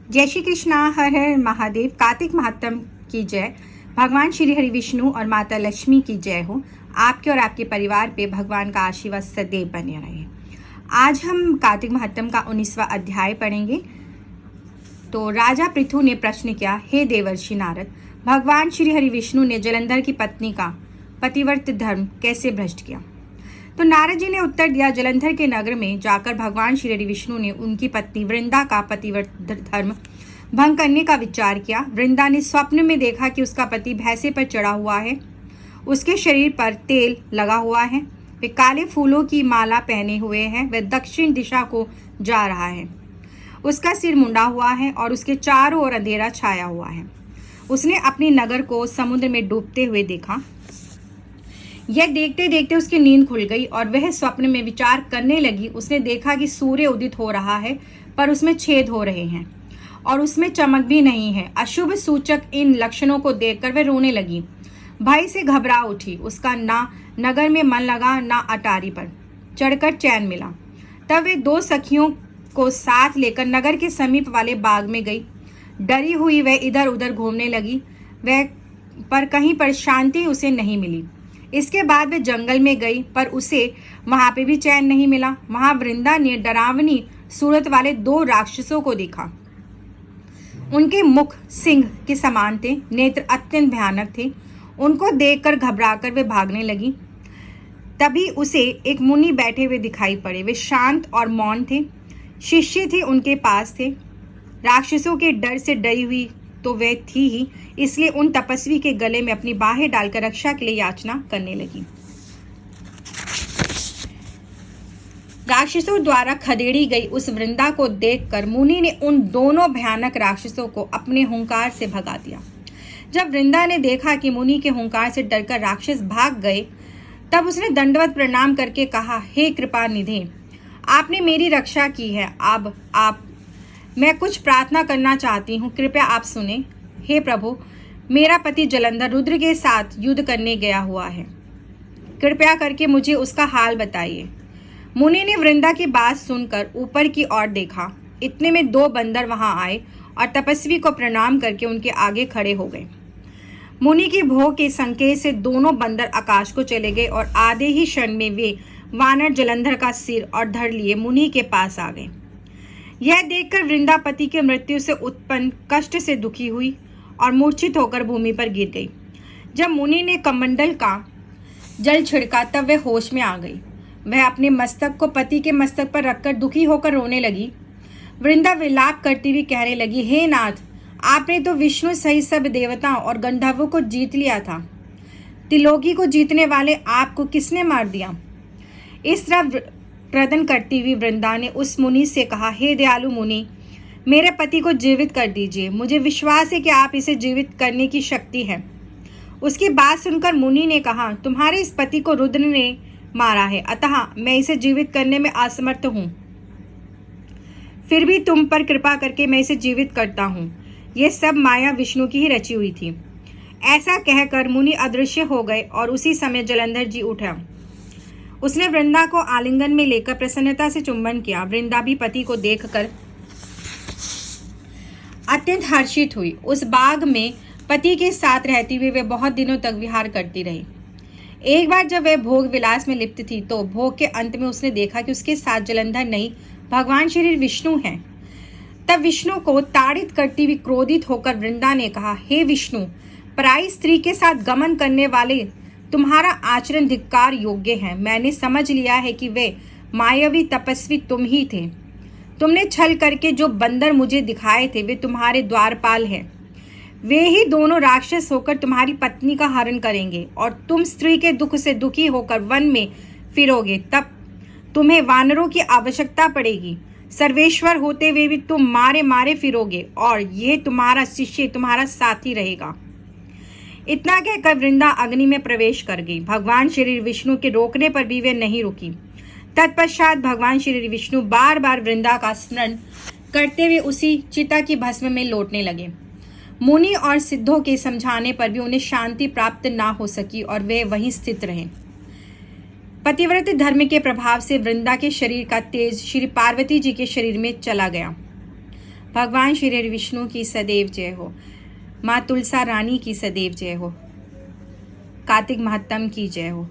जय श्री कृष्णा। हर हर महादेव। कार्तिक महात्म की जय। भगवान श्री हरि विष्णु और माता लक्ष्मी की जय हो। आपके और आपके परिवार पे भगवान का आशीर्वाद सदैव बने रहे। आज हम कार्तिक महात्म का 19वां अध्याय पढ़ेंगे। तो राजा पृथु ने प्रश्न किया, हे देवर्षि नारद, भगवान श्री हरि विष्णु ने जलंधर की पत्नी का पतिव्रत धर्म कैसे भ्रष्ट किया? तो नारद जी ने उत्तर दिया, जलंधर के नगर में जाकर भगवान श्री हरि विष्णु ने उनकी पत्नी वृंदा का पतिव्रत धर्म भंग करने का विचार किया। वृंदा ने स्वप्न में देखा कि उसका पति भैंसे पर चढ़ा हुआ है, उसके शरीर पर तेल लगा हुआ है, वे काले फूलों की माला पहने हुए हैं, वह दक्षिण दिशा को जा रहा है, उसका सिर मुंडा हुआ है और उसके चारों ओर अंधेरा छाया हुआ है। उसने अपने नगर को समुद्र में डूबते हुए देखा। यह देखते देखते उसकी नींद खुल गई और वह स्वप्न में विचार करने लगी। उसने देखा कि सूर्य उदित हो रहा है, पर उसमें छेद हो रहे हैं और उसमें चमक भी नहीं है। अशुभ सूचक इन लक्षणों को देखकर वह रोने लगी, भय से घबरा उठी। उसका ना नगर में मन लगा, ना अटारी पर चढ़कर चैन मिला। तब वे दो सखियों को साथ लेकर नगर के समीप वाले बाग में गई। डरी हुई वह इधर उधर घूमने लगी, वह पर कहीं पर शांति उसे नहीं मिली। इसके बाद वे जंगल में गई, पर उसे वहां पे भी चैन नहीं मिला। वहां वृंदा ने डरावनी सूरत वाले दो राक्षसों को देखा। उनके मुख सिंह के समान थे, नेत्र अत्यंत भयानक थे। उनको देखकर घबराकर वे भागने लगी। तभी उसे एक मुनि बैठे हुए दिखाई पड़े। वे शांत और मौन थे, शिष्य थे उनके पास थे। राक्षसों के डर से डरी हुई तो वह थी ही, इसलिए उन तपस्वी के गले में अपनी बाहें डालकर रक्षा के लिए याचना करने लगी। राक्षसों द्वारा खदेड़ी गई उस वृंदा को देखकर मुनि ने उन दोनों भयानक राक्षसों को अपने हुंकार से भगा दिया। जब वृंदा ने देखा कि मुनि के हुंकार से डरकर राक्षस भाग गए, तब उसने दंडवत प्रणाम करके कहा, हे कृपा निधे, आपने मेरी रक्षा की है। अब मैं कुछ प्रार्थना करना चाहती हूँ, कृपया आप सुने। हे प्रभु, मेरा पति जलंधर रुद्र के साथ युद्ध करने गया हुआ है, कृपया करके मुझे उसका हाल बताइए। मुनि ने वृंदा की बात सुनकर ऊपर की ओर देखा। इतने में दो बंदर वहां आए और तपस्वी को प्रणाम करके उनके आगे खड़े हो गए। मुनि की भोग के संकेत से दोनों बंदर आकाश को चले गए और आधे ही क्षण में वे वानर जलंधर का सिर और धड़ लिए मुनि के पास आ गए। यह देखकर वृंदा पति के मृत्यु से उत्पन्न कष्ट से दुखी हुई और मूर्छित होकर भूमि पर गिर गई। जब मुनि ने कमंडल का जल छिड़का, तब वह होश में आ गई। वह अपने मस्तक को पति के मस्तक पर रखकर दुखी होकर रोने लगी। वृंदा विलाप करती हुई कहने लगी, हे नाथ, आपने तो विष्णु सहित सब देवताओं और गंधर्वों को जीत लिया था। त्रिलोकी को जीतने वाले आपको किसने मार दिया? इस तरह प्रदन करती हुई वृंदा ने उस मुनि से कहा, हे दयालु मुनि, मेरे पति को जीवित कर दीजिए। मुझे विश्वास है कि आप इसे जीवित करने की शक्ति है। उसकी बात सुनकर मुनि ने कहा, तुम्हारे इस पति को रुद्र ने मारा है, अतः मैं इसे जीवित करने में असमर्थ हूँ। फिर भी तुम पर कृपा करके मैं इसे जीवित करता हूँ। यह सब माया विष्णु की ही रची हुई थी। ऐसा कहकर मुनि अदृश्य हो गए और उसी समय जलंधर जी उठा। उसने वृंदा को आलिंगन में लेकर प्रसन्नता से चुंबन किया। वृंदा भी पति को देखकर अत्यंत हर्षित हुई। उस बाग में पति के साथ रहती हुई वे बहुत दिनों तक विहार करती रही। एक बार जब वह भोग विलास में लिप्त थी, तो भोग के अंत में उसने देखा कि उसके साथ जलंधर नहीं, भगवान श्री विष्णु हैं। तब विष्णु को ताड़ित करती हुई क्रोधित होकर वृंदा ने कहा, हे विष्णु, पराई स्त्री के साथ गमन करने वाले तुम्हारा आचरण धिक्कार योग्य है। मैंने समझ लिया है कि वे मायावी तपस्वी तुम ही थे। तुमने छल करके जो बंदर मुझे दिखाए थे, वे तुम्हारे द्वारपाल हैं। वे ही दोनों राक्षस होकर तुम्हारी पत्नी का हरण करेंगे और तुम स्त्री के दुख से दुखी होकर वन में फिरोगे। तब तुम्हें वानरों की आवश्यकता पड़ेगी। सर्वेश्वर होते हुए भी तुम मारे मारे फिरोगे और यह तुम्हारा शिष्य तुम्हारा साथी रहेगा। इतना कहकर वृंदा अग्नि में प्रवेश कर गई। भगवान श्री विष्णु के रोकने पर भी वे नहीं रुकी। तत्पश्चात भगवान श्री विष्णु बार बार वृंदा का स्मरण करते हुए उसी चिता की भस्म में लौटने लगे। मुनि और सिद्धों के समझाने पर भी उन्हें शांति प्राप्त ना हो सकी और वे वहीं स्थित रहे। पतिव्रत धर्म के प्रभाव से वृंदा के शरीर का तेज श्री पार्वती जी के शरीर में चला गया। भगवान श्री हरि विष्णु की सदैव जय हो। माँ तुलसा रानी की सदैव जय हो। कार्तिक महात्म की जय हो।